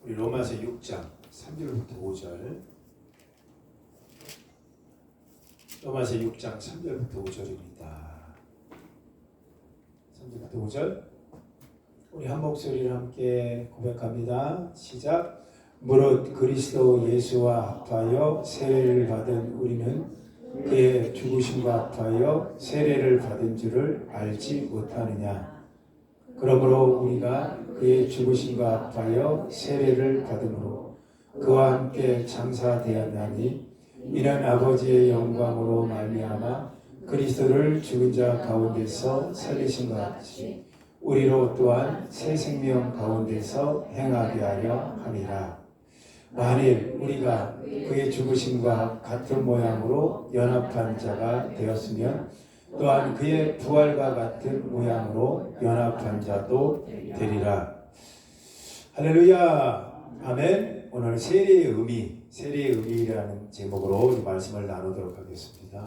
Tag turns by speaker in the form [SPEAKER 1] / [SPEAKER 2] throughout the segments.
[SPEAKER 1] 우리 로마서 6장 3절부터 5절. 로마서 6장 3절부터 5절입니다. 3절부터 5절. 우리 한 목소리를 함께 고백합니다. 시작. 무릇 그리스도 예수와 합하여 세례를 받은 우리는 그의 죽으심과 합하여 세례를 받은 줄을 알지 못하느냐. 그러므로 우리가 그의 죽으심과 합하여 세례를 받음으로 그와 함께 장사되었나니 이는 아버지의 영광으로 말미암아 그리스도를 죽은 자 가운데서 살리신 것 같이 우리로 또한 새 생명 가운데서 행하게 하려 함이라. 만일 우리가 그의 죽으심과 같은 모양으로 연합한 자가 되었으면 또한 그의 부활과 같은 모양으로 연합한 자도 되리라. 할렐루야. 아멘. 오늘 세례의 의미라는 제목으로 이 말씀을 나누도록 하겠습니다.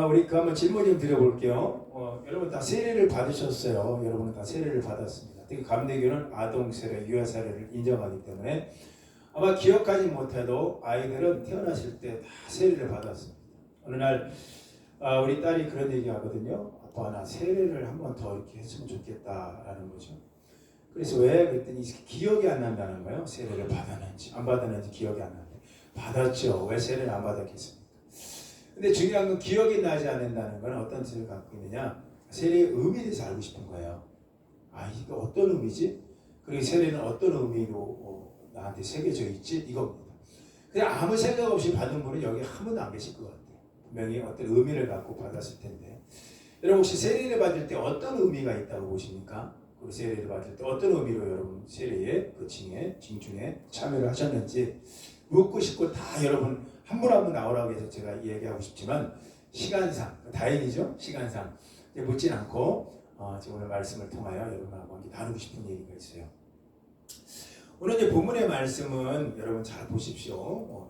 [SPEAKER 1] 우리 한번 질문 좀 드려볼게요. 여러분 다 세례를 받으셨어요. 여러분은 다 세례를 받았습니다. 특히 감리교는 아동 세례, 유아 세례를 인정하기 때문에 아마 기억하지 못해도 아이들은 태어났을 때 다 세례를 받았습니다. 어느 날 우리 딸이 그런 얘기 하거든요. 아빠 나 세례를 한 번 더 이렇게 했으면 좋겠다라는 거죠. 그래서 왜? 그랬더니 기억이 안 난다는 거예요. 세례를 받았는지 안 받았는지 기억이 안 나는데 받았죠. 왜 세례를 안 받았겠습니까? 근데 중요한 건 기억이 나지 않는다는 건 어떤 뜻을 갖고 있느냐. 세례의 의미에 대해서 알고 싶은 거예요. 이게 어떤 의미지? 그리고 세례는 어떤 의미로 나한테 새겨져 있지? 이겁니다. 그냥 아무 생각 없이 받은 분은 여기 한 분도 안 계실 것 같아요. 분명히 어떤 의미를 갖고 받았을 텐데. 여러분 혹시 세례를 받을 때 어떤 의미가 있다고 보십니까? 그리고 세례를 받을 때 어떤 의미로 여러분 세례의 그 징중에 참여를 하셨는지 묻고 싶고 다 여러분 한 분 한 분 나오라고 해서 제가 얘기하고 싶지만 시간상 다행이죠. 시간상 묻진 않고 지금 오늘 말씀을 통하여 여러분하고 함께 나누고 싶은 얘기가 있어요. 오늘 이제 본문의 말씀은 여러분 잘 보십시오.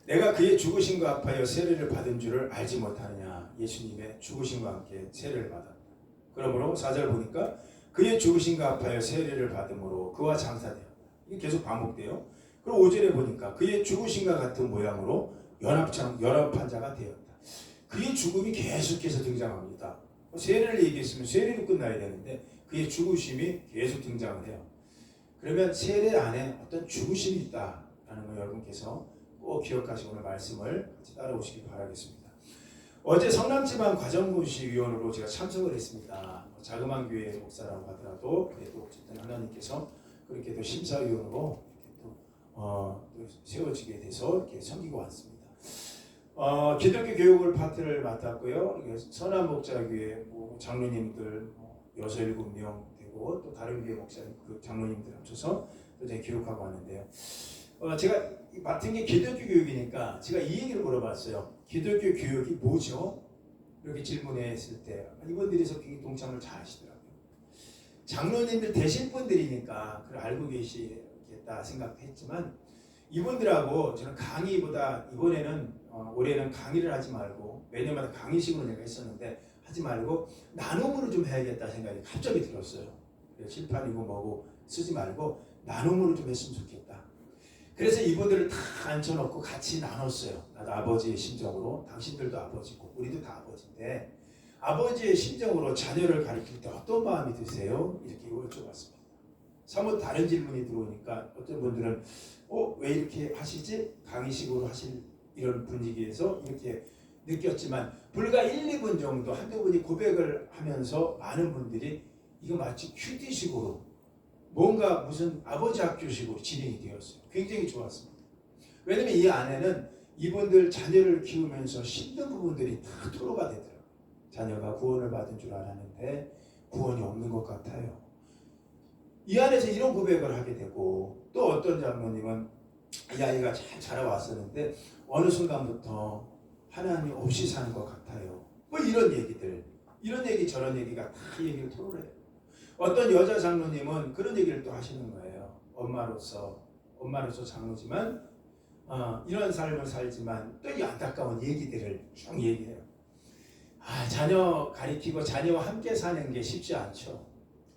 [SPEAKER 1] 내가 그의 죽으심과 합하여 세례를 받은 줄을 알지 못하느냐. 예수님의 죽으심과 함께 세례를 받았다. 그러므로 4절 보니까 그의 죽으심과 합하여 세례를 받음으로 그와 장사되었다. 이게 계속 반복돼요. 그리고 5절에 보니까 그의 죽으심과 같은 모양으로 연합한 자가 되었다. 그의 죽음이 계속해서 등장합니다. 세례를 얘기했으면 세례로 끝나야 되는데 그의 죽으심이 계속 등장을 해요. 그러면 세례 안에 어떤 죽으심이 있다라는 걸 여러분께서 꼭 기억하시고 오늘 말씀을 같이 따라오시기 바라겠습니다. 어제 성남지방 과정고시위원으로 제가 참석을 했습니다. 자그마한 교회의 목사라고 하더라도 그래도 어쨌든 하나님께서 그렇게 또 심사위원으로 이렇게 또 세워지게 돼서 이렇게 섬기고 왔습니다. 기독교 교육을 파트를 맡았고요. 선한목자교회 장로님들 6-7명 되고 또 다른 교회 목사님 그 장로님들 합쳐서 또 제가 기록하고 왔는데요. 제가 맡은 게 기독교 교육이니까 제가 이 얘기를 물어봤어요. 기독교 교육이 뭐죠? 이렇게 질문했을 때 이분들이서 굉장히 동참을 잘 하시더라고요. 장로님들 되실 분들이니까 그걸 알고 계시겠다 생각했지만 이분들하고 저는 강의보다 이번에는 올해는 강의를 하지 말고 매년마다 강의식으로 내가 했었는데 하지 말고 나눔으로 좀 해야겠다 생각이 갑자기 들었어요. 칠판이고 뭐고 쓰지 말고 나눔으로 좀 했으면 좋겠다. 그래서 이분들을 다 앉혀놓고 같이 나눴어요. 나도 아버지의 심정으로 당신들도 아버지고 우리도 다 아버지인데 아버지의 심정으로 자녀를 가르칠 때 어떤 마음이 드세요? 이렇게 여쭤봤습니다. 사뭇 다른 질문이 들어오니까 어떤 분들은 왜 이렇게 하시지? 강의식으로 하실 이런 분위기에서 이렇게 느꼈지만 불과 1-2분 정도 한두 분이 고백을 하면서 많은 분들이 이거 마치 큐티식으로 뭔가 무슨 아버지 학교식으로 진행이 되었어요. 굉장히 좋았습니다. 왜냐면 이 안에는 이분들 자녀를 키우면서 힘든 부분들이 다 토로가 되더라고요. 자녀가 구원을 받은 줄 알았는데 구원이 없는 것 같아요. 이 안에서 이런 고백을 하게 되고 또 어떤 장로님은 이 아이가 잘 자라왔었는데 어느 순간부터 하나님 없이 사는 것 같아요. 뭐 이런 얘기들, 이런 얘기 저런 얘기가 다 얘기를 토로해요. 어떤 여자 장로님은 그런 얘기를 또 하시는 거예요. 엄마로서 장로지만 이런 삶을 살지만 또 이 안타까운 얘기들을 쭉 얘기해요. 자녀 가리키고 자녀와 함께 사는 게 쉽지 않죠.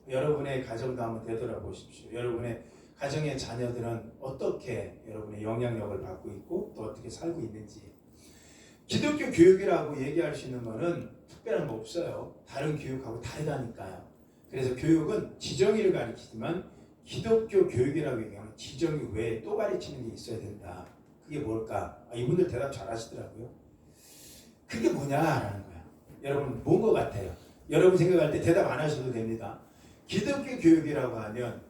[SPEAKER 1] 여러분의 가정도 한번 되돌아보십시오. 여러분의 가정의 자녀들은 어떻게 여러분의 영향력을 받고 있고 또 어떻게 살고 있는지. 기독교 교육이라고 얘기할 수 있는 거는 특별한 거 없어요. 다른 교육하고 다르다니까요. 그래서 교육은 지정의를 가르치지만 기독교 교육이라고 얘기하면 지정의 외에 또 가르치는 게 있어야 된다. 그게 뭘까? 이분들 대답 잘 하시더라고요. 그게 뭐냐라는 거야. 여러분 뭔 것 같아요? 여러분 생각할 때 대답 안 하셔도 됩니다. 기독교 교육이라고 하면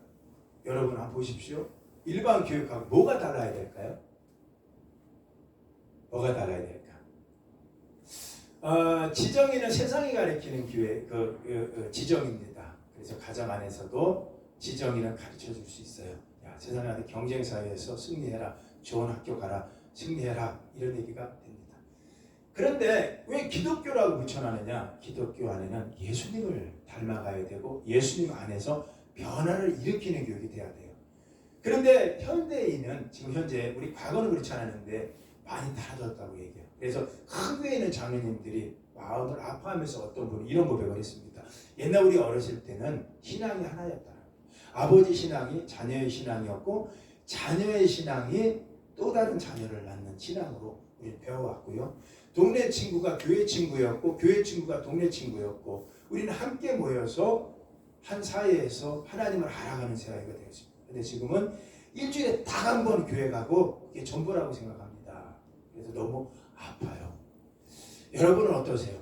[SPEAKER 1] 여러분 한번 보십시오. 일반 교육하고 뭐가 달라야 될까요? 뭐가 달라야 될까? 지정의는 세상이 가르치는 지정입니다. 그래서 가정 안에서도 지정의는 가르쳐 줄 수 있어요. 야, 세상에 경쟁 사회에서 승리해라, 좋은 학교 가라, 승리해라 이런 얘기가 됩니다. 그런데 왜 기독교라고 붙여놨느냐? 기독교 안에는 예수님을 닮아가야 되고 예수님 안에서 변화를 일으키는 교육이 돼야 돼요. 그런데 현대인은 지금 현재 우리 과거는 그렇지 않았는데 많이 달라졌다고 얘기해요. 그래서 큰 교회에 있는 장로님들이 마음을 아파하면서 어떤 분이 이런 고백을 했습니다. 옛날 우리 어렸을 때는 신앙이 하나였다. 아버지 신앙이 자녀의 신앙이었고 자녀의 신앙이 또 다른 자녀를 낳는 신앙으로 우리 배워왔고요. 동네 친구가 교회 친구였고 교회 친구가 동네 친구였고 우리는 함께 모여서 한 사회에서 하나님을 알아가는 사회가 되었습니다. 근데 지금은 일주일에 딱 한 번 교회 가고 그게 전부라고 생각합니다. 그래서 너무 아파요. 여러분은 어떠세요?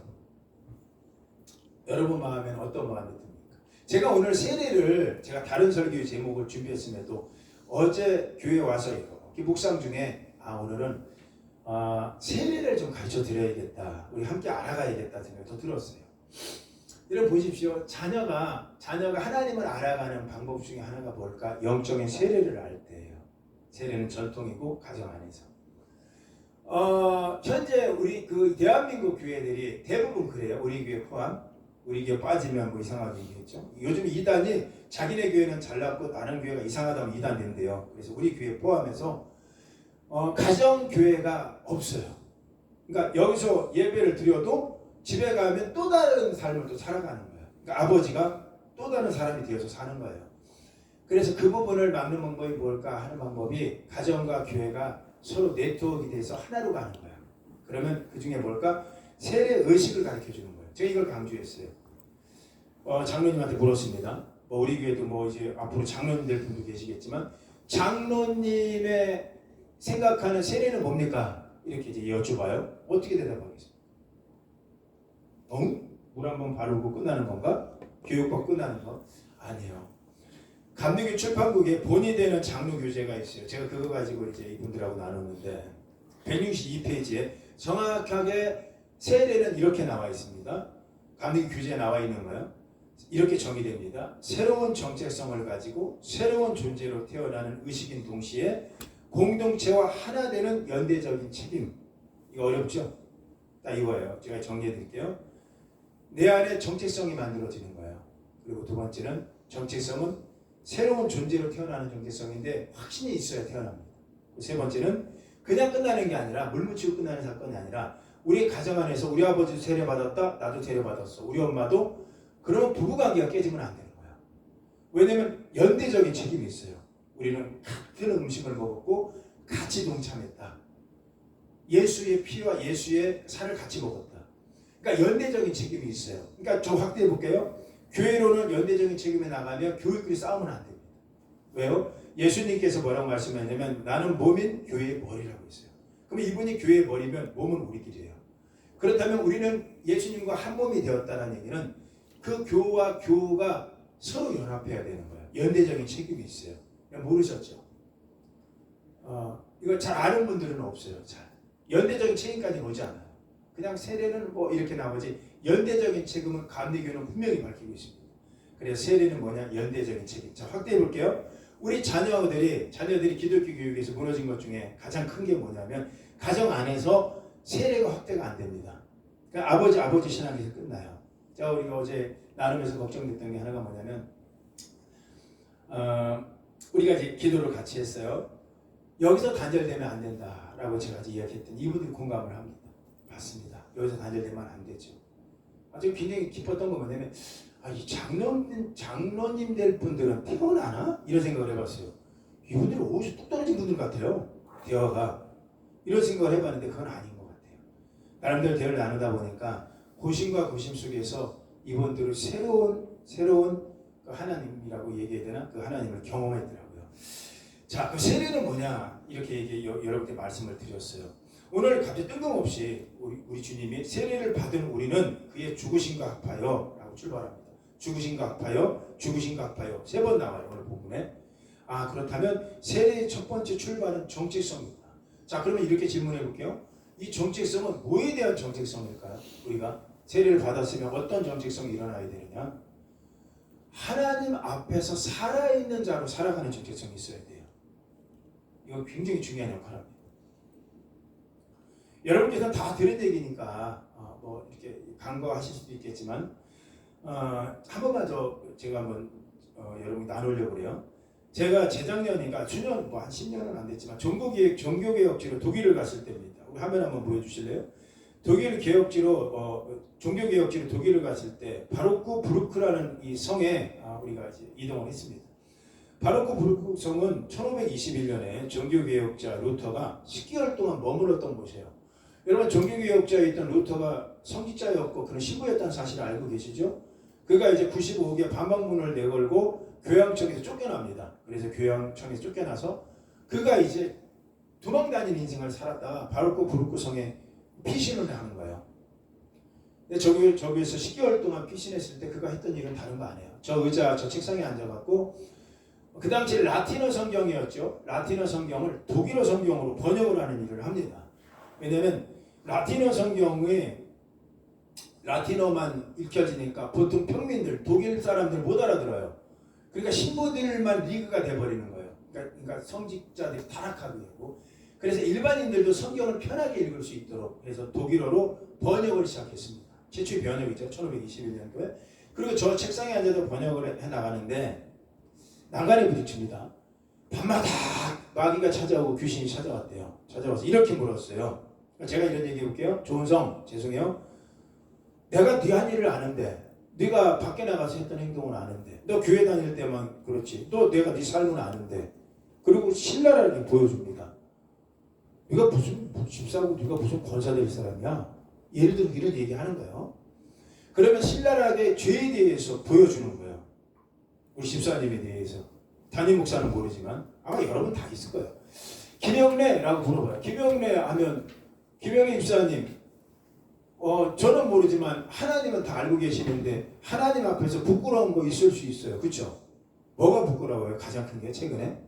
[SPEAKER 1] 여러분 마음에는 어떤 마음이 듭니까? 제가 오늘 세례를 제가 다른 설교의 제목을 준비했음에도 어제 교회 와서 이렇게 묵상 중에 오늘은 세례를 좀 가르쳐 드려야겠다. 우리 함께 알아가야겠다 생각이 더 들었어요. 여러분 보십시오. 자녀가 하나님을 알아가는 방법 중에 하나가 뭘까? 영적인 세례를 할 때예요. 세례는 전통이고 가정 안에서. 현재 우리 대한민국 교회들이 대부분 그래요. 우리 교회 포함. 우리 교회 빠지면 이상하게 얘기했죠. 요즘 이단이 자기네 교회는 잘났고 다른 교회가 이상하다면 이단 된대요. 그래서 우리 교회 포함해서 가정 교회가 없어요. 그러니까 여기서 예배를 드려도 집에 가면 또 다른 삶을 또 살아가는 거예요. 그러니까 아버지가 또 다른 사람이 되어서 사는 거예요. 그래서 그 부분을 막는 방법이 뭘까 하는 방법이 가정과 교회가 서로 네트워크가 돼서 하나로 가는 거예요. 그러면 그 중에 뭘까? 세례 의식을 가르쳐 주는 거예요. 제가 이걸 강조했어요. 장로님한테 물었습니다. 우리 교회도 이제 앞으로 장로님 될 분도 계시겠지만 장로님의 생각하는 세례는 뭡니까? 이렇게 이제 여쭤봐요. 어떻게 대답하겠습니까? 물 한번 바르고 끝나는 건가? 교육받고 끝나는 거? 아니에요. 감리교 출판국에 본이 되는 장로 교재가 있어요. 제가 그거 가지고 이제 이분들하고 나눴는데 162페이지에 정확하게 세례는 이렇게 나와 있습니다. 감리교 교재에 나와 있는 거예요. 이렇게 정의됩니다. 새로운 정체성을 가지고 새로운 존재로 태어나는 의식인 동시에 공동체와 하나 되는 연대적인 책임. 이거 어렵죠? 딱 이거예요. 제가 정리해 드릴게요. 내 안에 정체성이 만들어지는 거예요. 그리고 두 번째는 정체성은 새로운 존재로 태어나는 정체성인데 확신이 있어야 태어납니다. 세 번째는 그냥 끝나는 게 아니라 물 묻히고 끝나는 사건이 아니라 우리 가정 안에서 우리 아버지도 세례받았다. 나도 세례받았어. 우리 엄마도. 그러면 부부관계가 깨지면 안 되는 거야. 왜냐면 연대적인 책임이 있어요. 우리는 같은 음식을 먹었고 같이 동참했다. 예수의 피와 예수의 살을 같이 먹었다. 그러니까 연대적인 책임이 있어요. 그러니까 좀 확대해 볼게요. 교회로는 연대적인 책임에 나가면 교회끼리 싸우면 안 됩니다. 왜요? 예수님께서 뭐라고 말씀하냐면 나는 몸인 교회의 머리라고 했어요. 그럼 이분이 교회의 머리면 몸은 우리끼리예요. 그렇다면 우리는 예수님과 한 몸이 되었다는 얘기는 그 교우와 교우가 서로 연합해야 되는 거예요. 연대적인 책임이 있어요. 모르셨죠? 이거 잘 아는 분들은 없어요. 잘 연대적인 책임까지는 오지 않아요. 그냥 세례는 이렇게 나오지 연대적인 책임은 감리교는 분명히 밝히고 있습니다. 그래서 세례는 뭐냐? 연대적인 책임. 자, 확대해 볼게요. 우리 자녀들이 기독교 교육에서 무너진 것 중에 가장 큰 게 뭐냐면 가정 안에서 세례가 확대가 안 됩니다. 그러니까 아버지 신앙에서 끝나요. 자, 우리가 어제 나누면서 걱정됐던 게 하나가 뭐냐면 우리가 이제 기도를 같이 했어요. 여기서 단절되면 안 된다라고 제가 이야기했더니 이분들이 공감을 합니다. 맞습니다. 여기서 단절되면 안 되죠. 아주 굉장히 기뻤던 건 뭐냐면 이 장로님 될 분들은 태어나나? 이런 생각을 해봤어요. 이분들이 어디서 뚝 떨어진 분들 같아요. 대화가. 이런 생각을 해봤는데 그건 아닌 것 같아요. 나름대로 대화를 나누다 보니까 고심과 고심 속에서 이분들을 새로운 그 하나님이라고 얘기해야 되나? 그 하나님을 경험했더라고요. 자, 그 세례는 뭐냐? 이렇게 여러분께 말씀을 드렸어요. 오늘 갑자기 뜬금없이 우리 주님이 세례를 받은 우리는 그의 죽으심과 합하여 라고 출발합니다. 죽으심과 합하여, 죽으심과 합하여 3번 나와요. 오늘 본문에. 그렇다면 세례의 첫 번째 출발은 정체성입니다. 자, 그러면 이렇게 질문해 볼게요. 이 정체성은 뭐에 대한 정체성일까요? 우리가 세례를 받았으면 어떤 정체성이 일어나야 되느냐? 하나님 앞에서 살아있는 자로 살아가는 정체성이 있어야 돼요. 이거 굉장히 중요한 역할입니다. 여러분께서는 다 들은 얘기니까 뭐 이렇게 간과하실 수도 있겠지만 한 번만 제가 한번 여러분 나누려고 그래요. 제가 재작년인가 주년 뭐 한 10년은 안 됐지만 종교개혁지로 독일을 갔을 때입니다. 우리 화면 한번 보여주실래요? 독일 개혁지로 종교개혁지로 독일을 갔을 때 바로크 부르크라는 이 성에 우리가 이제 이동을 했습니다. 바로크 부르크 성은 1521년에 종교개혁자 루터가 10개월 동안 머물렀던 곳이에요. 여러분 종교개혁자였던 루터가 성직자였고 그런 신부였다는 사실을 알고 계시죠? 그가 이제 95개 반박문을 내걸고 교양청에서 쫓겨납니다. 그래서 교양청에서 쫓겨나서 그가 이제 도망다니는 인생을 살았다가 바로크 부르크 성에 피신을 하는 거예요. 근데 저기에서 10개월 동안 피신했을 때 그가 했던 일은 다른 거 아니에요. 저 책상에 앉아갖고 그 당시 라틴어 성경이었죠. 라틴어 성경을 독일어 성경으로 번역을 하는 일을 합니다. 왜냐하면 라틴어 성경에 라틴어만 읽혀지니까 보통 평민들, 독일 사람들 못 알아들어요. 그러니까 신부들만 리그가 돼버리는 거예요. 그러니까 성직자들이 타락하게 되고 그래서 일반인들도 성경을 편하게 읽을 수 있도록 해서 독일어로 번역을 시작했습니다. 최초의 번역이죠. 1521년도에. 그리고 저 책상에 앉아서 번역을 해나가는데 난간에 부딪힙니다. 밤마다 마귀가 찾아오고 귀신이 찾아왔대요. 찾아와서 이렇게 물었어요. 제가 이런 얘기 해볼게요. 조은성, 죄송해요. 내가 네 한 일을 아는데 네가 밖에 나가서 했던 행동은 아는데 너 교회 다닐 때만 그렇지. 또 내가 네 삶은 아는데 그리고 신랄하게 보여줍니다. 네가 무슨 집사고 네가 무슨 권사 될 사람이야? 예를 들어 이런 얘기하는 거예요. 그러면 신랄하게 죄에 대해서 보여주는 거예요. 우리 집사님에 대해서. 담임 목사는 모르지만 아마 여러분 다 있을 거예요. 김영래라고 물어봐요. 김영래 하면 김영래 집사님 저는 모르지만 하나님은 다 알고 계시는데 하나님 앞에서 부끄러운 거 있을 수 있어요. 그렇죠? 뭐가 부끄러워요? 가장 큰 게 최근에?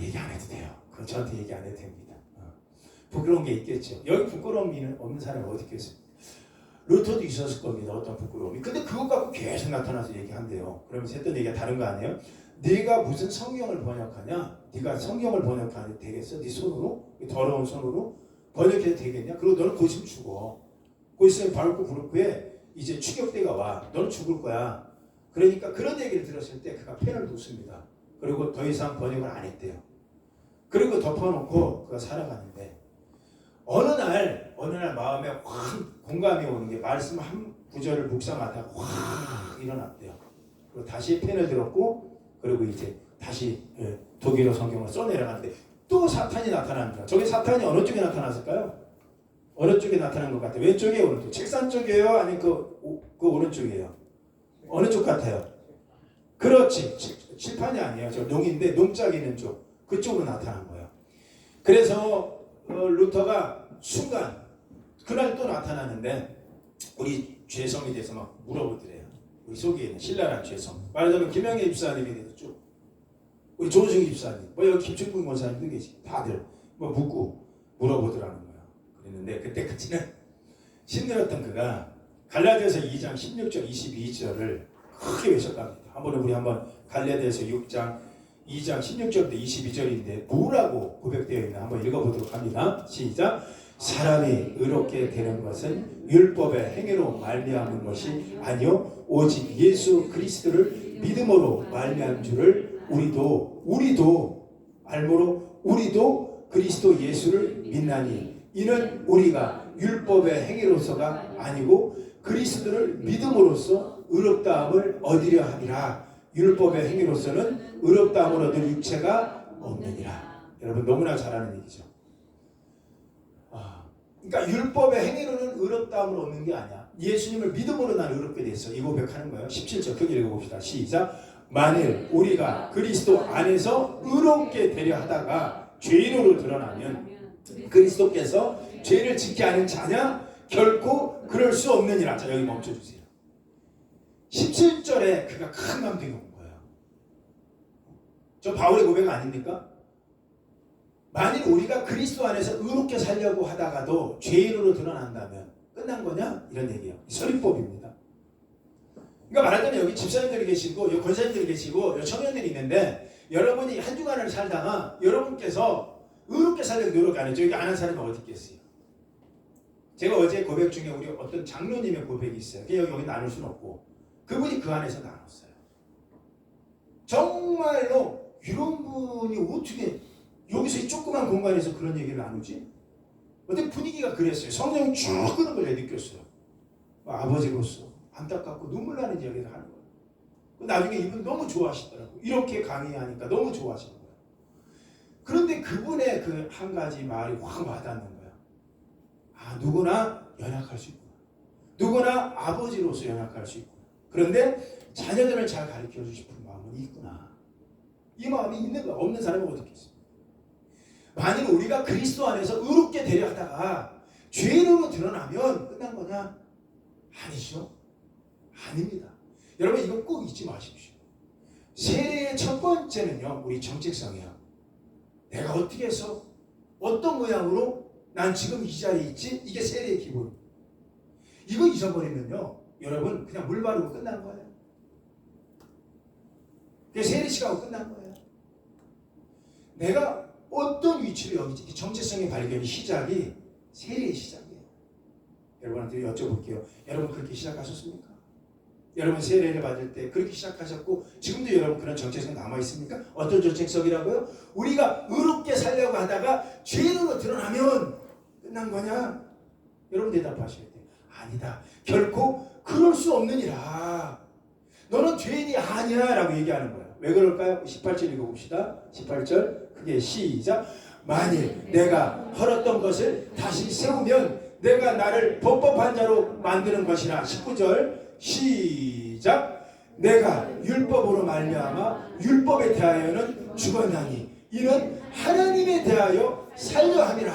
[SPEAKER 1] 얘기 안 해도 돼요. 그건 저한테 얘기 안 해도 됩니다. 부끄러운 게 있겠죠. 여기 부끄러움이 없는 사람이 어디 있겠습니까? 루터도 있었을 겁니다. 어떤 부끄러움이. 근데 그것 갖고 계속 나타나서 얘기한대요. 그러면서 했던 얘기가 다른 거 아니에요? 네가 무슨 성경을 번역하냐? 네가 성경을 번역하면 되겠어? 네 손으로? 더러운 손으로? 번역해도 되겠냐? 그리고 너는 곧 있으면 죽어. 곧 있으면 바로크 부르크에 이제 추격대가 와. 너는 죽을 거야. 그러니까 그런 얘기를 들었을 때 그가 펜을 놓습니다. 그리고 더 이상 번역을 안 했대요. 그리고 덮어놓고 그가 살아가는데 어느 날 마음에 확 공감이 오는 게 말씀 한 구절을 묵상하다가 확 일어났대요. 그리고 다시 펜을 들었고 그리고 이제 다시 독일어 성경을 써내려가는데 또 사탄이 나타납니다. 저기 사탄이 어느 쪽에 나타났을까요? 어느 쪽에 나타난 것 같아요? 왼쪽에 오른쪽? 책상 쪽이에요? 아니면 그 오른쪽이에요? 어느 쪽 같아요? 그렇지. 칠판이 아니에요. 저 농인데 농짝 있는 쪽. 그쪽으로 나타난 거예요. 그래서 루터가 순간 그날 또 나타나는데 우리 죄성에 대해서 막 물어보더래요. 우리 속에 있는 신랄한 죄성. 말하자면 김영애 집사님에 대해서 쭉 우리 조승희 집사님, 여기 김충근 권사님도 계시, 다들 묻고 물어보더라는 거예요. 그랬는데 그때까지는 힘들었던 그가 갈라디아서 2장 16절 22절을 크게 외쳤답니다. 우리 한번 갈라디아서 6장 2장 16절부터 22절인데 뭐라고 고백되어 있나 한번 읽어보도록 합니다. 시작. 사람이 의롭게 되는 것은 율법의 행위로 말미암은 것이 아니요 오직 예수 그리스도를 믿음으로 말미암은 줄을 우리도 알므로 우리도 그리스도 예수를 믿나니 이는 우리가 율법의 행위로서가 아니고 그리스도를 믿음으로써 의롭다함을 얻으려 함이라. 율법의 행위로서는 의롭다함을 얻을 육체가 없느니라. 여러분 너무나 잘 아는 얘기죠. 그러니까 율법의 행위로는 의롭다함을 얻는 게 아니야. 예수님을 믿음으로 나는 의롭게 됐어. 이 고백하는 거예요. 17절 크게 읽어봅시다. 시작. 만일 우리가 그리스도 안에서 의롭게 되려 하다가 죄인으로 드러나면 그리스도께서 죄를 짓게 하는 자냐? 결코 그럴 수 없느니라. 자, 여기 멈춰주세요. 17절에 그가 큰 감동이 온 거예요. 저 바울의 고백 아닙니까? 만일 우리가 그리스도 안에서 의롭게 살려고 하다가도 죄인으로 드러난다면 끝난 거냐? 이런 얘기예요. 설립법입니다. 그러니까 말하자면 여기 집사님들이 계시고 여기 권사님들이 계시고 여기 청년들이 있는데 여러분이 한 주간을 살다가 여러분께서 의롭게 살려고 노력 안 했죠. 여기 안 한 사람이 어디 있겠어요? 제가 어제 고백 중에 우리 어떤 장로님의 고백이 있어요. 여기 나눌 수는 없고 그분이 그 안에서 나눴어요. 정말로 이런 분이 어떻게 여기서 이 조그만 공간에서 그런 얘기를 나누지? 어떤 분위기가 그랬어요. 성령이 쭉 끄는 걸 내가 느꼈어요. 아버지로서 안타깝고 눈물 나는 이야기를 하는 거예요. 나중에 이분 너무 좋아하시더라고요. 이렇게 강의하니까 너무 좋아하시는 거예요. 그런데 그분의 그 한 가지 말이 확 와닿는 거예요. 누구나 연약할 수 있구나. 누구나 아버지로서 연약할 수 있구나. 그런데 자녀들을 잘 가르쳐주고 싶은 마음은 있구나. 이 마음이 있는 거야. 없는 사람은 어떻게 있어? 만일 우리가 그리스도 안에서 의롭게 되려 하다가 죄인으로 드러나면 끝난 거냐? 아니죠. 아닙니다. 여러분 이거 꼭 잊지 마십시오. 세례의 첫 번째는요. 우리 정체성이야. 내가 어떻게 해서 어떤 모양으로 난 지금 이 자리에 있지? 이게 세례의 기본. 이거 잊어버리면요. 여러분 그냥 물 바르고 끝난 거예요. 그게 세례 시간하고 끝난 거예요. 내가 어떤 위치로 여기 있지? 정체성의 발견이 시작이 세례의 시작이에요. 여러분한테 여쭤볼게요. 여러분 그렇게 시작하셨습니까? 여러분 세례를 받을 때 그렇게 시작하셨고 지금도 여러분 그런 정체성 남아있습니까? 어떤 정체성이라고요? 우리가 의롭게 살려고 하다가 죄인으로 드러나면 끝난 거냐? 여러분 대답하셔야 돼요. 아니다. 결코 그럴 수 없느니라. 너는 죄인이 아니야 라고 얘기하는 거야. 왜 그럴까요? 18절 읽어봅시다. 18절 크게 시작. 만일 내가 헐었던 것을 다시 세우면 내가 나를 법법한 자로 만드는 것이라. 19절 시작. 내가 율법으로 말미암아 율법에 대하여는 죽었나니 이는 하나님에 대하여 살려 함이라.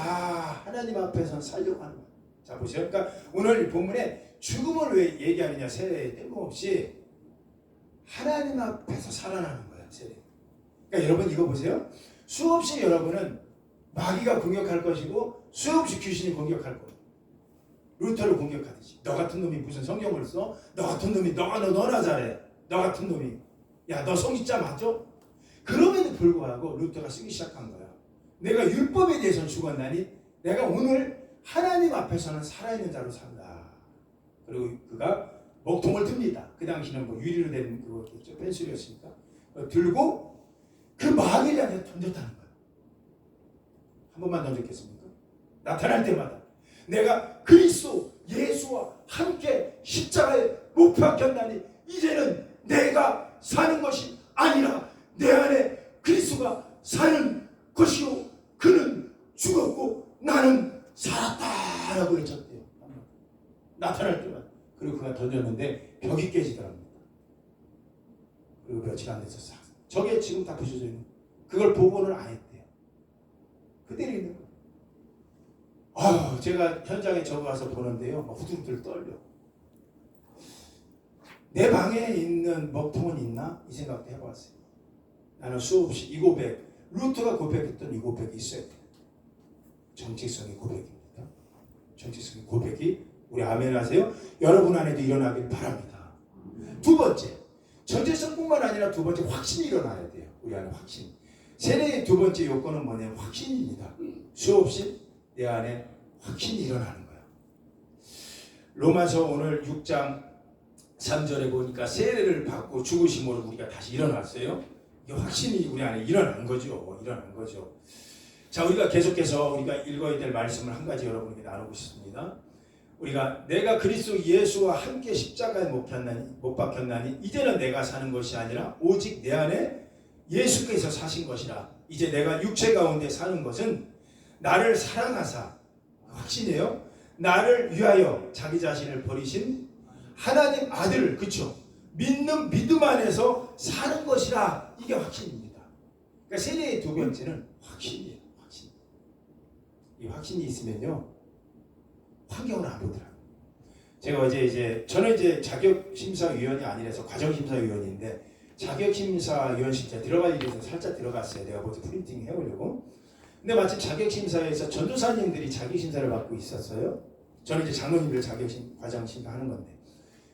[SPEAKER 1] 하나님 앞에서 살려고 하는 거예요. 자 보세요. 그러니까 오늘 본문에 죽음을 왜 얘기하느냐. 세례에 뜬금없이 하나님 앞에서 살아나는 거예요. 세례. 그러니까 여러분 이거 보세요. 수없이 여러분은 마귀가 공격할 것이고 수없이 귀신이 공격할 거예요. 루터를 공격하듯이. 너 같은 놈이 무슨 성경을 써? 너 같은 놈이 너나 잘해. 너 같은 놈이 야 너 성직자 맞아? 그럼에도 불구하고 루터가 쓰기 시작한 거야. 내가 율법에 대해서는 죽었나니 내가 오늘 하나님 앞에서는 살아있는 자로 산다. 그리고 그가 목통을 듭니다. 그 당시는 뭐 유리로 된 그거겠죠. 펜슬이었으니까. 들고 그 마귀를 향해 던졌다는 거예요. 한 번만 던졌겠습니까? 나타날 때마다 내가 그리스도 예수와 함께 십자가에 못 박혔나니 이제는 내가 사는 것이 아니라 내 안에 그리스도가 사는 것이요 그는 죽었고 나는 살았다라고 외쳤대요. 나타날 때마다. 그리고 그가 던졌는데 벽이 깨지더랍니다. 그리고 며칠 안 돼서 싹. 저게 지금 다 부셔져 있는. 그걸 복원을 안 했대요. 그대로 있는 거예요. 제가 현장에 적어가서 보는데요. 후들후들 떨려. 내 방에 있는 먹통은 있나? 이 생각도 해봤어요. 나는 수없이 이 고백, 루터가 고백했던 이 고백이 있어야 돼요. 정체성의 고백입니다. 정체성의 고백이 우리 아멘 하세요. 여러분 안에도 일어나길 바랍니다. 두 번째, 정체성뿐만 아니라 두 번째 확신이 일어나야 돼요. 우리 안에 확신. 세례의 두 번째 요건은 뭐냐면 확신입니다. 수없이 내 안에 확신이 일어나는 거예요. 로마서 오늘 6장 3절에 보니까 세례를 받고 죽으심으로 우리가 다시 일어났어요. 이 확신이 우리 안에 일어난 거죠. 자, 우리가 계속해서 우리가 읽어야 될 말씀을 한 가지 여러분에게 나누고 싶습니다. 우리가 내가 그리스도 예수와 함께 십자가에 못 박혔나니 이제는 내가 사는 것이 아니라 오직 내 안에 예수께서 사신 것이라. 이제 내가 육체 가운데 사는 것은 나를 사랑하사, 확신이에요, 나를 위하여 자기 자신을 버리신 하나님 아들을, 그쵸, 믿는 믿음 안에서 사는 것이라. 이게 확신입니다. 그러니까 세례의 두 번째는 확신이에요. 확신. 이 확신이 있으면요, 환경을 안 보더라고요. 제가 어제 저는 자격심사위원이 아니라서 과정심사위원인데, 자격심사위원실 들어가기 위해서 살짝 들어갔어요. 내가 먼저 프린팅 해오려고. 근데 마침 자격심사에서 전도사님들이 자격심사를 받고 있었어요. 저는 장로님들 과정심사 하는 건데.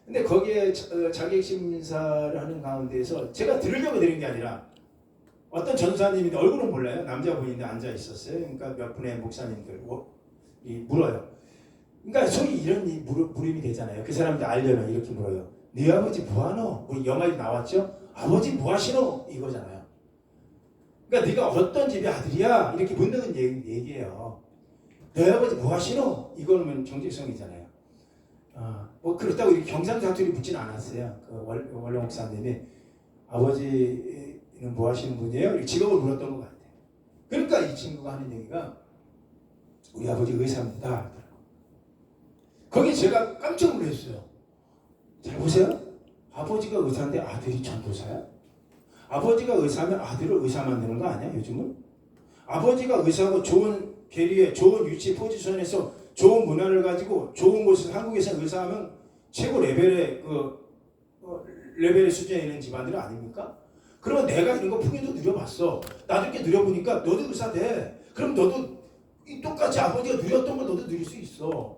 [SPEAKER 1] 근데 거기에 자격심사를 하는 가운데에서 제가 들으려고 드린 게 아니라 어떤 전도사님인데 얼굴은 몰라요. 남자분인데 앉아 있었어요. 그러니까 몇 분의 목사님들 물어요. 그러니까 소위 이런 물음이 되잖아요. 그 사람들 알려면 이렇게 물어요. 네 아버지 뭐하노? 우리 영화에 나왔죠? 아버지 뭐하시노? 이거잖아요. 그러니까 네가 어떤 집의 아들이야? 이렇게 묻는 얘기예요. 네 아버지 뭐하시노? 이거는 정직성이잖아요. 뭐 그렇다고 이렇게 경상사투리 묻지는 않았어요. 그 원래 목사님이 아버지는 뭐하시는 분이에요? 직업을 물었던 것 같아요. 그러니까 이 친구가 하는 얘기가 우리 아버지 의사입니다. 거기 제가 깜짝 놀랐어요. 잘 보세요. 아버지가 의사인데 아들이 전도사야? 아버지가 의사면 아들을 의사 만드는 거 아니야 요즘은? 아버지가 의사고 좋은 계리에 좋은 위치 포지션에서 좋은 문화를 가지고 좋은 곳에서 한국에서 의사하면 최고 레벨의 레벨의 수준에 있는 집안들 아닙니까? 그러면 내가 이런 거 풍요도 누려봤어. 나도 이렇게 누려보니까 너도 의사 돼. 그럼 너도 똑같이 아버지가 누렸던 걸 너도 누릴 수 있어.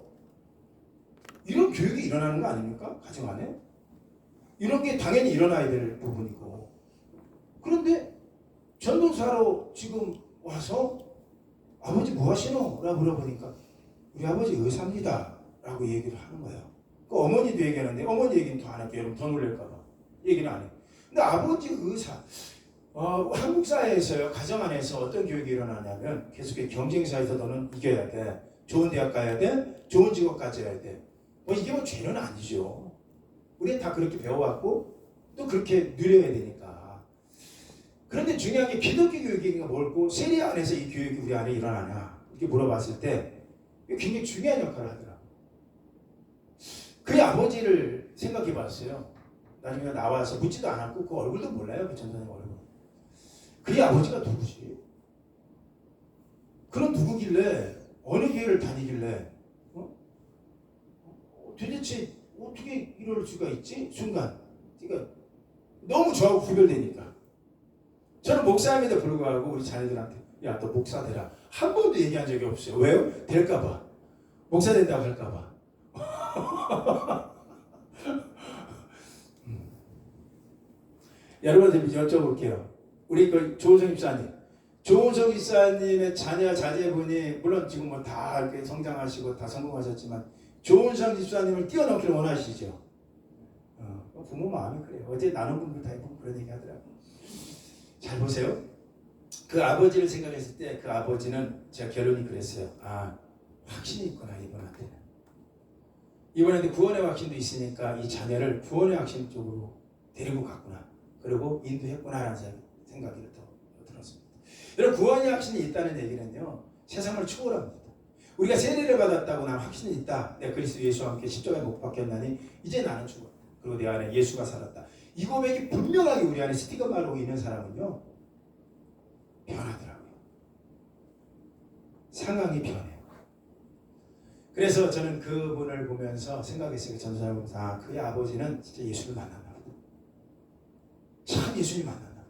[SPEAKER 1] 이런 교육이 일어나는 거 아닙니까? 가정 안에? 이런 게 당연히 일어나야 될 부분이고. 그런데 전도사로 지금 와서 아버지 뭐 하시노? 라고 물어보니까 우리 아버지 의사입니다. 라고 얘기를 하는 거예요. 그 어머니도 얘기하는데 어머니 얘기는 더 안 할게요. 여러분 더 놀랄까 봐. 얘기는 안 해요. 근데 아버지 의사. 한국 사회에서요, 가정 안에서 어떤 교육이 일어나냐면 계속해서 경쟁사에서 너는 이겨야 돼. 좋은 대학 가야 돼. 좋은 직업 가져야 돼. 이게 뭐 죄는 아니죠. 우리는 다 그렇게 배워왔고 또 그렇게 누려야 되니까. 그런데 중요한 게 기독교 교육이 뭘고 세례 안에서 이 교육이 우리 안에 일어나냐 이렇게 물어봤을 때 굉장히 중요한 역할을 하더라고요. 그의 아버지를 생각해 봤어요. 나중에 나와서 묻지도 않았고 그 얼굴도 몰라요. 그 전도사님 얼굴. 그의 아버지가 누구지? 그런 누구길래 어느 교회를 다니길래 도대체 어떻게 이럴 수가 있지? 순간 그러니까 너무 저하고 구별되니까. 저는 목사임에도 불구하고 우리 자녀들한테 야 너 목사 되라 한 번도 얘기한 적이 없어요. 왜요? 될까봐. 목사 된다고 할까봐. 여러분들 여쭤볼게요. 우리 그 조은성 집사님, 조은성 집사님의 자녀 자제분이 물론 지금 뭐 다 이렇게 성장하시고 다 성공하셨지만 조은성 집사님을 뛰어넘기를 원하시죠. 부모 마음이 그래요. 어제 나눈 분들 다 보면 그런 얘기 하더라고요. 잘 보세요. 그 아버지를 생각했을 때 그 아버지는 제가 결론이 그랬어요. 확신이 있구나 이분한테는. 이번에도 구원의 확신도 있으니까 이 자녀를 구원의 확신 쪽으로 데리고 갔구나. 그리고 인도했구나라는 생각이 들었습니다. 여러분 구원의 확신이 있다는 얘기는요. 세상을 초월합니다. 우리가 세례를 받았다고 난 확신이 있다. 내가 그리스도 예수와 함께 십자가에 못 박혔나니 이제 나는 죽었다. 그리고 내 안에 예수가 살았다. 이 고백이 분명하게 우리 안에 스티그마로 있는 사람은요. 변하더라고요. 상황이 변해요. 그래서 저는 그분을 보면서 생각했어요. 전도사를 보면서 그의 아버지는 진짜 예수를 만났나 보다. 참 예수님 만났나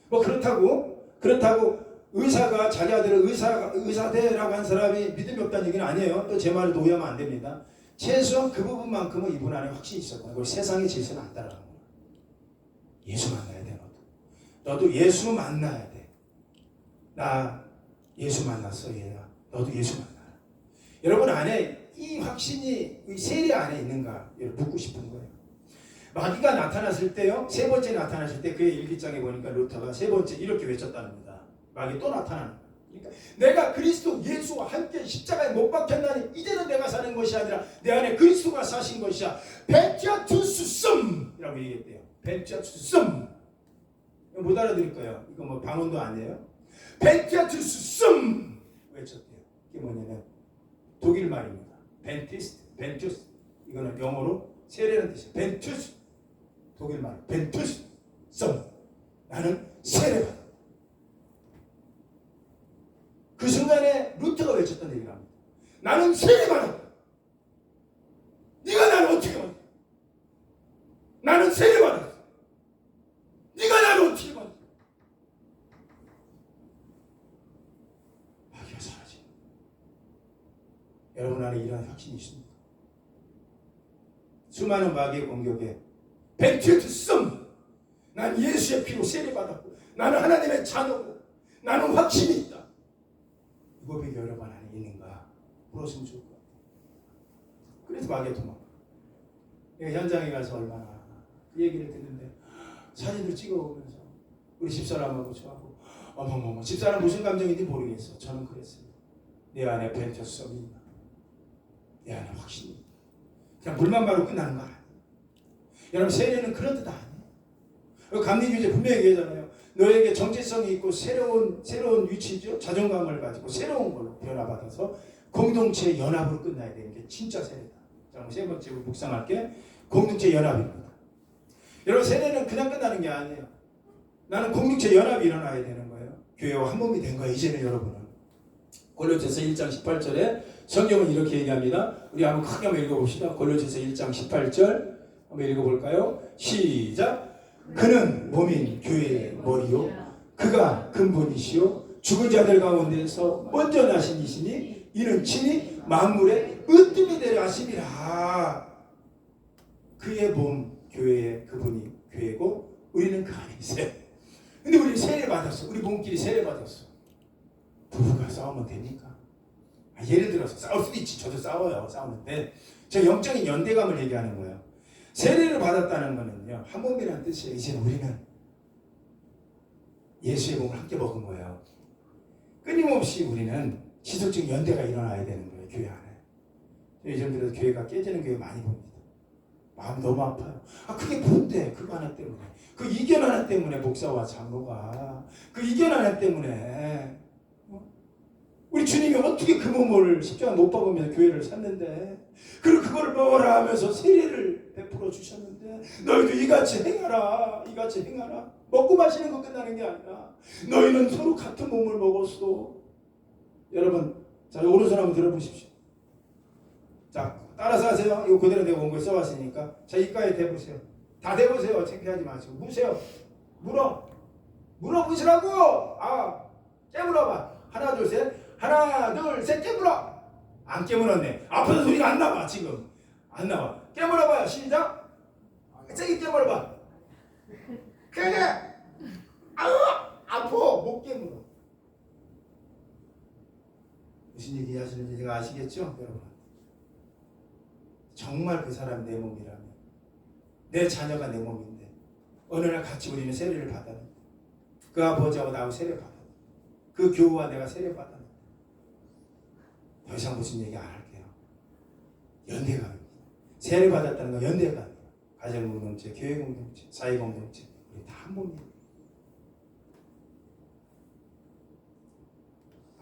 [SPEAKER 1] 보다. 뭐 그렇다고 의사가 자기 아들을 의사대라고 한 사람이 믿음이 없다는 얘기는 아니에요. 또 제 말을 오해하면 안 됩니다. 최소한 그 부분만큼은 이분 안에 확신이 있었거든요. 그리고 세상의 질서는 안 따라가는 거야. 예수 만나야 돼 너도 예수 만나야 돼. 나 예수 만났어 얘야. 너도 예수 만나라. 여러분 안에 이 확신이 세례 안에 있는가 묻고 싶은 거예요. 마귀가 나타났을 때요. 세 번째 나타났을 때 그의 일기장에 보니까 루터가 세 번째 이렇게 외쳤답니다. 마귀 또 나타나는 거예요. 그러니까 내가 그리스도 예수와 함께 십자가에 못 박혔나니 이제는 내가 사는 것이 아니라 내 안에 그리스도가 사신 것이야. 벤티아투스썸이라고 얘기했대요. 벤티아투스썸. 못 알아들을 거예요. 이거 뭐 방언도 아니에요. 벤티아투스썸 외쳤대요. 이게 뭐냐면 독일 말입니다. 벤투스. 이거는 영어로 세례라는 뜻이에요. 벤투스. 독일 말. 벤투스. 썸. 나는 세례받았다. 그 순간에 루터가 외쳤던 얘기를 합니다. 나는 세례받았다. 네가 나를 어떻게 받았어? 나는 세례받았어. 네가 나를 어떻게 받았어? 마귀가 사라지고 여러분 안에 이러한 확신이 있습니까? 수많은 마귀의 공격에 벤투스 난 예수의 피로 세례받았고 나는 하나님의 자녀고 나는 확신이 있다. 이 고백이 여러분 안에 있는가 물었으면 좋을 것 같아요. 그래서 마귀가 도망가. 내가 현장에 가서 얼마나 그 얘기를 듣는데 사진을 찍어오면서 우리 집사람하고 저하고 어머머머 집사람 무슨 감정인지 모르겠어. 저는 그랬습니다. 내 안에 벤투성이 있나? 내 안에 확신이 있나? 그냥 물만 바로 끝나는 거 아니에요. 여러분 세례는 그런 뜻 아니에요. 감리교제 분명히 얘기하잖아요. 너에게 정체성이 있고 새로운 위치죠. 자존감을 가지고 새로운 걸로 변화받아서 공동체 연합으로 끝나야 되는 게 진짜 세례다. 자, 세 번째 묵상할게. 공동체 연합입니다. 여러분 세례는 그냥 끝나는 게 아니에요. 나는 공동체 연합이 일어나야 되는 거예요. 교회와 한 몸이 된 거예요. 이제는 여러분은. 골로새서 1장 18절에 성경은 이렇게 얘기합니다. 우리 한번 크게 한번 읽어봅시다. 골로새서 1장 18절 한번 읽어볼까요? 시작. 그는 몸인 교회의 머리요 그가 근본이시요 죽은 자들 가운데서 먼저 나신 이시니 이는 친히 만물의 으뜸이 되려 하심이라. 그의 몸 교회의 그분이 교회고 우리는 그 안에 있어요. 근데 우리 세례 받았어. 우리 몸끼리 세례 받았어. 부부가 싸우면 됩니까? 예를 들어서 싸울 수도 있지. 저도 싸워요. 싸우는데 저 영적인 연대감을 얘기하는 거예요. 세례를 받았다는 것은요 한 몸이라는 뜻이에요. 이제는 우리는 예수의 몸을 함께 먹은 거예요. 끊임없이 우리는 지속적인 연대가 일어나야 되는 거예요. 교회 안에. 요즘 들어서 교회가 깨지는 교회 많이 봅니다. 마음 너무 아파요. 그게 뭔데? 그거 하나 때문에. 그 이견 하나 때문에 목사와 장로가 그 이견 하나 때문에 우리 주님이 어떻게 그 몸을 십자가 못 박으면서 교회를 샀는데 그리고 그걸 먹어라 하면서 세례를 베풀어 주셨는데 너희도 이같이 행하라. 이같이 행하라. 먹고 마시는 거 끝나는 게 아니라 너희는 서로 같은 몸을 먹었어. 여러분 자 오른손 한번 들어보십시오. 자 따라서 하세요. 이거 그대로 내가 원고에 써왔으니까 자 이가에 대보세요. 다 대보세요. 창피하지 마시고 무세요. 물어보시라고. 깨물어봐. 하나 둘 셋. 하나 둘 셋 깨물어. 안 깨물었네. 아파서 소리가 안 나와. 지금 안 나와. 깨물어봐요. 시작. 세게 깨물어봐. 그래. 아파. 못 깨물어. 무슨 얘기 하시는지 제가 아시겠죠? 여러분 정말 그 사람 내 몸이라면 내 자녀가 내 몸인데 어느 날 같이 우리는 세례를 받았는데 그 아버지하고 나하고 세례 받았는데 그 교우와 내가 세례 받았는데 더 이상 무슨 얘기 안 할게요. 연대감입니다. 세례 받았다는 건 연대감이에요. 가정 공동체, 교회 공동체, 사회 공동체 우리 다 한 몸이에요.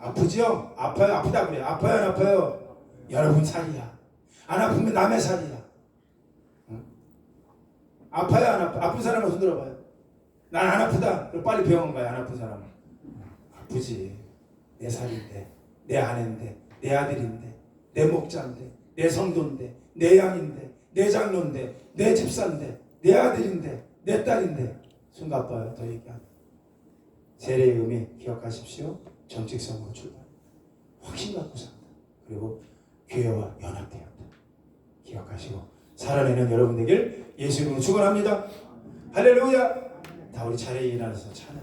[SPEAKER 1] 아프죠? 아파요? 아프다 그래요. 아파요? 안 아파요? 여러분 살이야. 안 아프면 남의 살이야. 응? 아파요? 안 아파? 아픈 사람은 손 들어봐요. 난 안 아프다. 그럼 빨리 병원 가요. 안 아픈 사람은. 아프지. 내 살인데, 내 아내인데, 내 아들인데, 내 목자인데, 내 성도인데, 내 양인데, 내 장로인데, 내 집사인데, 내 아들인데, 내 딸인데 손 가빠요. 더 얘기하면. 세례의 의미 기억하십시오. 정직성으로 출발. 확신 갖고 산다. 그리고 교회와 연합되었다. 기억하시고 살아내는 여러분 되길 예수 이름으로 축원합니다. 할렐루야. 다 우리 자리에 일어나서 찬양.